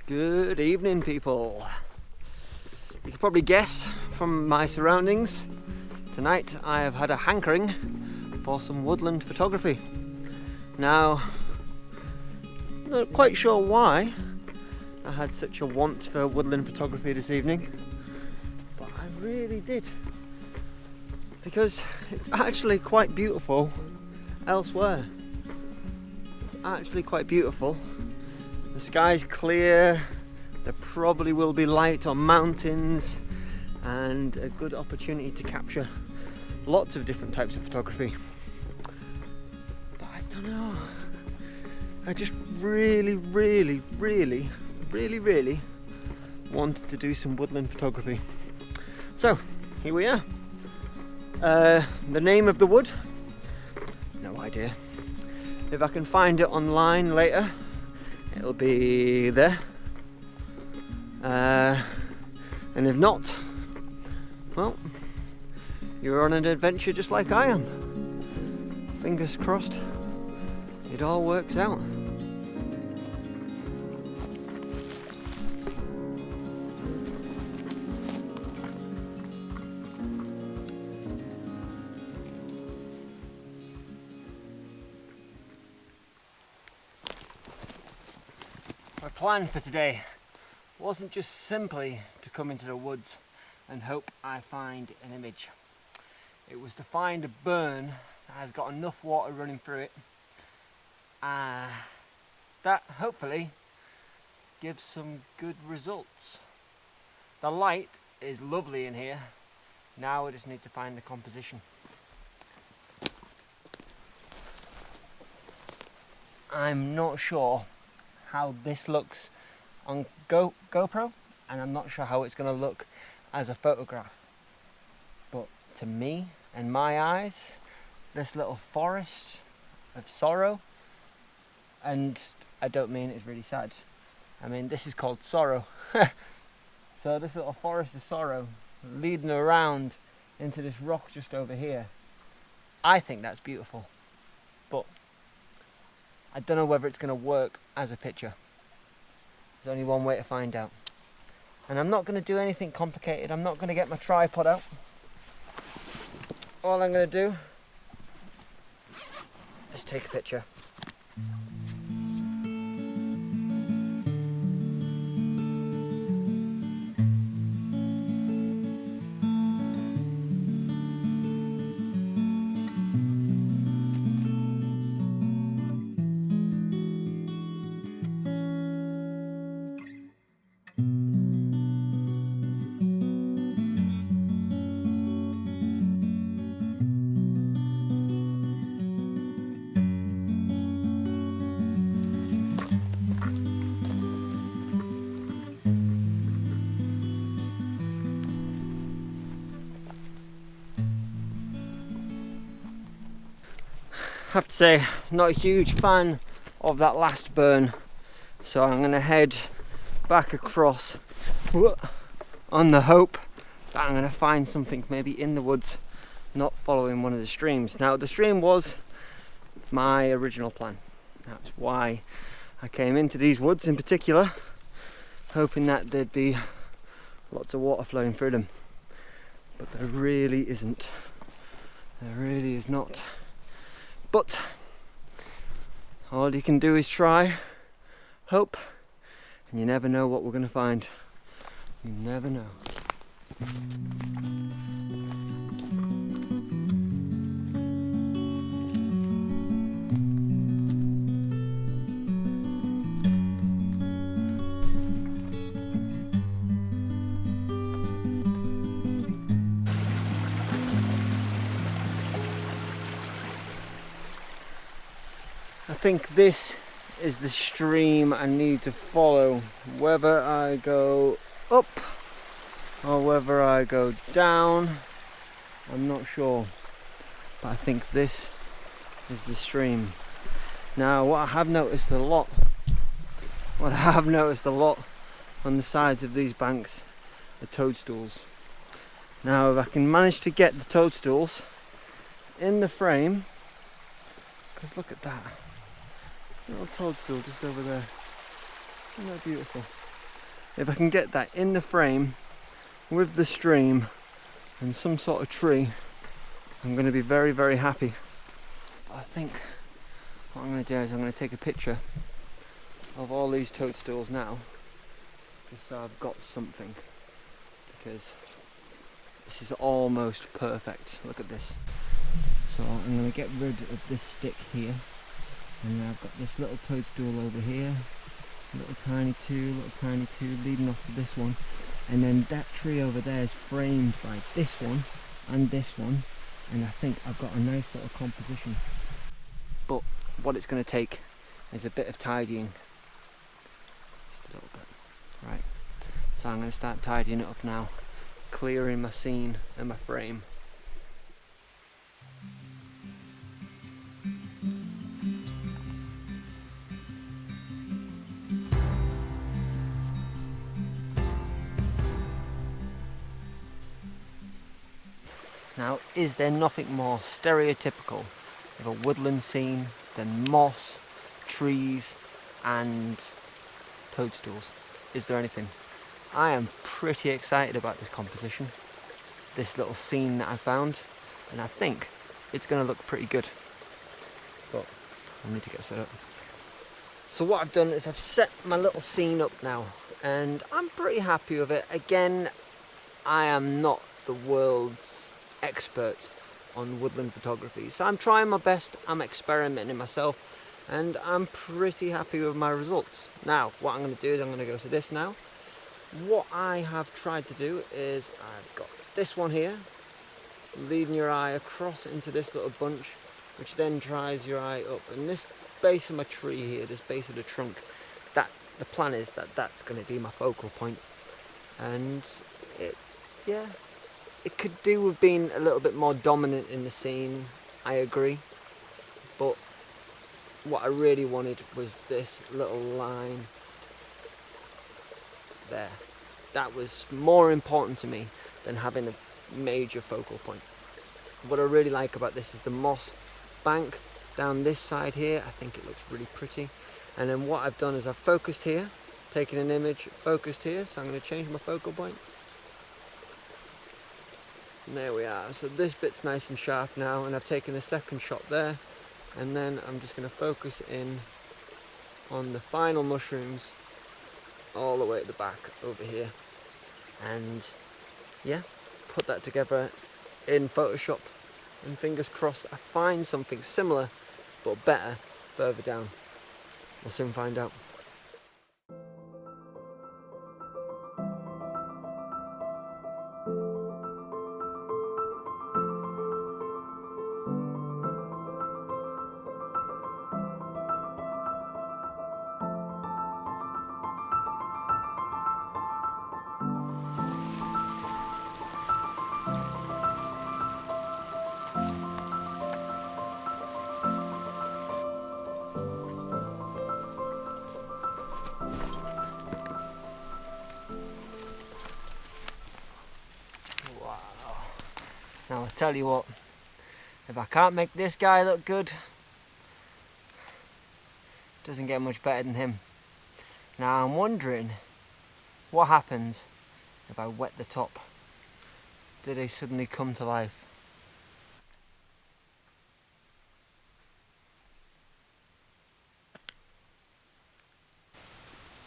Good evening, people. You can probably guess from my surroundings, tonight I have had a hankering for some woodland photography. Now, not quite sure why I had such a want for woodland photography this evening, but I really did, because it's actually quite beautiful elsewhere. It's actually quite beautiful. The sky's clear, there probably will be light on mountains, and a good opportunity to capture lots of different types of photography. But I don't know, I just really wanted to do some woodland photography. So here we are. The name of the wood? No idea. If I can find it online later, it'll be there. And if not, well, you're on an adventure just like I am. Fingers crossed, it all works out. My plan for today wasn't just simply to come into the woods and hope I find an image. It was to find a burn that has got enough water running through it that hopefully gives some good results. The light is lovely in here. Now I just need to find the composition. I'm not sure how this looks on GoPro, and I'm not sure how it's going to look as a photograph, but to me and my eyes, this little forest of sorrow, and I don't mean it's really sad, I mean this is called sorrow. So this little forest of sorrow leading around into this rock just over here, I think that's beautiful, but I don't know whether it's going to work as a picture. There's only one way to find out. And I'm not going to do anything complicated. I'm not going to get my tripod out. All I'm going to do is take a picture. I have to say, I'm not a huge fan of that last burn, so I'm going to head back across on the hope that I'm going to find something maybe in the woods, not following one of the streams. Now, the stream was my original plan. That's why I came into these woods in particular, hoping that there'd be lots of water flowing through them. But there really isn't. There really is not. But all you can do is try, hope, and you never know what we're going to find. You never know. I think this is the stream I need to follow, whether I go up or whether I go down, I'm not sure, but I think this is the stream. Now what I have noticed a lot on the sides of these banks are toadstools. Now if I can manage to get the toadstools in the frame, because look at that little toadstool just over there, isn't that beautiful? if I can get that in the frame with the stream and some sort of tree, I'm going to be very, very happy. I think what I'm going to do is I'm going to take a picture of all these toadstools now, just so I've got something, because this is almost perfect. Look at this. So I'm going to get rid of this stick here, and I've got this little toadstool over here, little tiny two, leading off to this one, and then that tree over there is framed by this one and this one, and I think I've got a nice little composition. But what it's going to take is a bit of tidying, just a little bit. Right, so I'm going to start tidying it up now, clearing my scene and my frame. Now, is there nothing more stereotypical of a woodland scene than moss, trees and toadstools? Is there anything? I am pretty excited about this composition, this little scene that I found, and I think it's going to look pretty good. But I need to get set up. So what I've done is I've set my little scene up now, and I'm pretty happy with it. Again, I am not the world's expert on woodland photography, so I'm trying my best, I'm experimenting myself, and I'm pretty happy with my results. Now what I'm going to do is I'm going to go to this now. What I have tried to do is I've got this one here, leading your eye across into this little bunch, which then dries your eye up, and this base of my tree here, this base of the trunk, that the plan is that that's going to be my focal point. And it could do with being a little bit more dominant in the scene, I agree, but what I really wanted was this little line there. That was more important to me than having a major focal point. What I really like about this is the moss bank down this side here. I think it looks really pretty. And then what I've done is I've focused here, taken an image, focused here, so I'm going to change my focal point. And there we are. So this bit's nice and sharp now, and I've taken a second shot there, and then I'm just going to focus in on the final mushrooms all the way at the back over here, and yeah, put that together in Photoshop, and fingers crossed I find something similar but better further down. We'll soon find out. Now I tell you what, if I can't make this guy look good, it doesn't get much better than him. Now I'm wondering what happens if I wet the top. Do they suddenly come to life?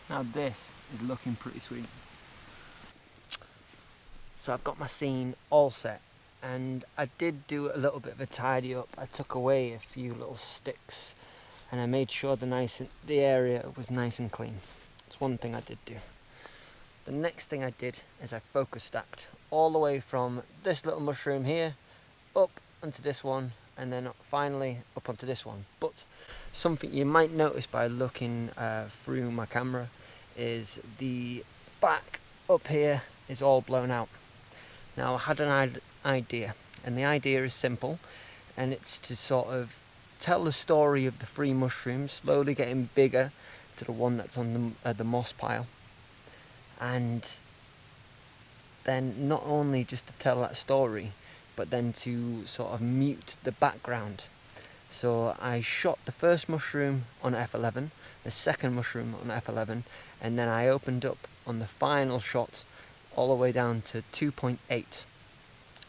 Now this is looking pretty sweet. So I've got my scene all set, and I did do a little bit of a tidy up. I took away a few little sticks and I made sure the area was nice and clean. That's one thing I did do. The next thing I did is I focus stacked all the way from this little mushroom here up onto this one, and then finally up onto this one. But something you might notice by looking through my camera is the back up here is all blown out. Now I had an idea, and the idea is simple, and it's to sort of tell the story of the three mushrooms slowly getting bigger to the one that's on the moss pile, and then not only just to tell that story, but then to sort of mute the background. So I shot the first mushroom on f11, the second mushroom on f11, and then I opened up on the final shot all the way down to 2.8.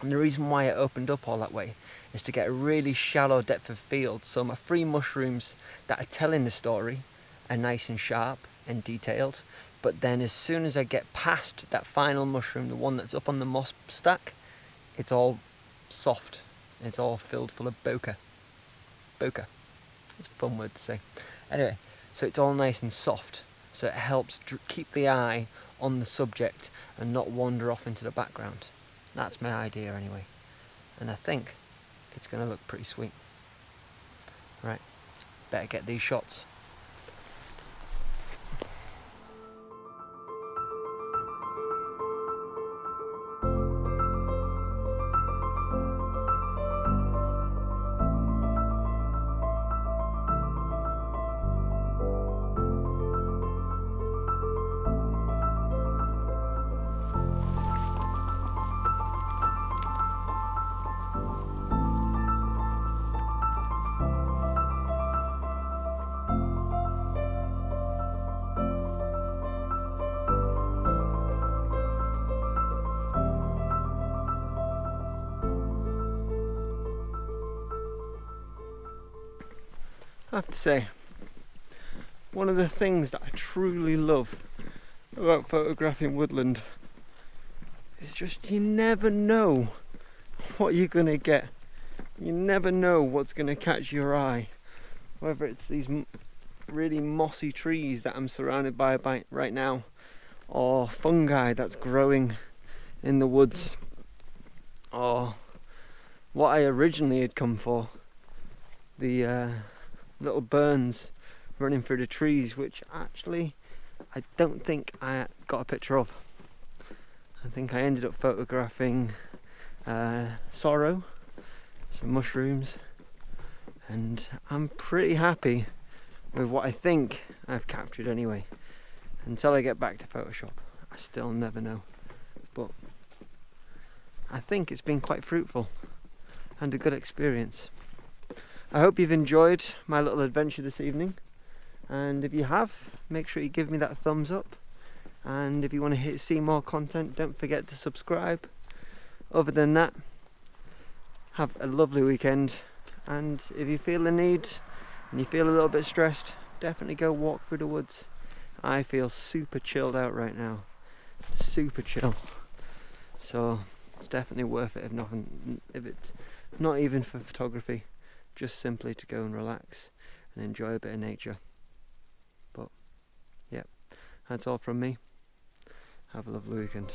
And the reason why I opened up all that way is to get a really shallow depth of field, so my 3 mushrooms that are telling the story are nice and sharp and detailed. But then as soon as I get past that final mushroom, the one that's up on the moss stack, it's all soft. It's all filled full of bokeh. Bokeh. It's a fun word to say. Anyway, so it's all nice and soft. So it helps keep the eye on the subject and not wander off into the background. That's my idea anyway. And I think it's going to look pretty sweet. Right, better get these shots. I have to say, one of the things that I truly love about photographing woodland is just you never know what you're going to get. You never know what's going to catch your eye. Whether it's these really mossy trees that I'm surrounded by right now, or fungi that's growing in the woods, or what I originally had come for, the little burns running through the trees, which actually I don't think I got a picture of. I think I ended up photographing sorrow, some mushrooms, and I'm pretty happy with what I think I've captured anyway. Until I get back to Photoshop, I still never know, but I think it's been quite fruitful and a good experience. I hope you've enjoyed my little adventure this evening, and if you have, make sure you give me that thumbs up, and if you want to see more content, don't forget to subscribe. Other than that, have a lovely weekend, and if you feel the need and you feel a little bit stressed, definitely go walk through the woods. I feel super chilled out right now, super chill, so it's definitely worth it if it's not even for photography, just simply to go and relax and enjoy a bit of nature. But yeah, that's all from me. Have a lovely weekend.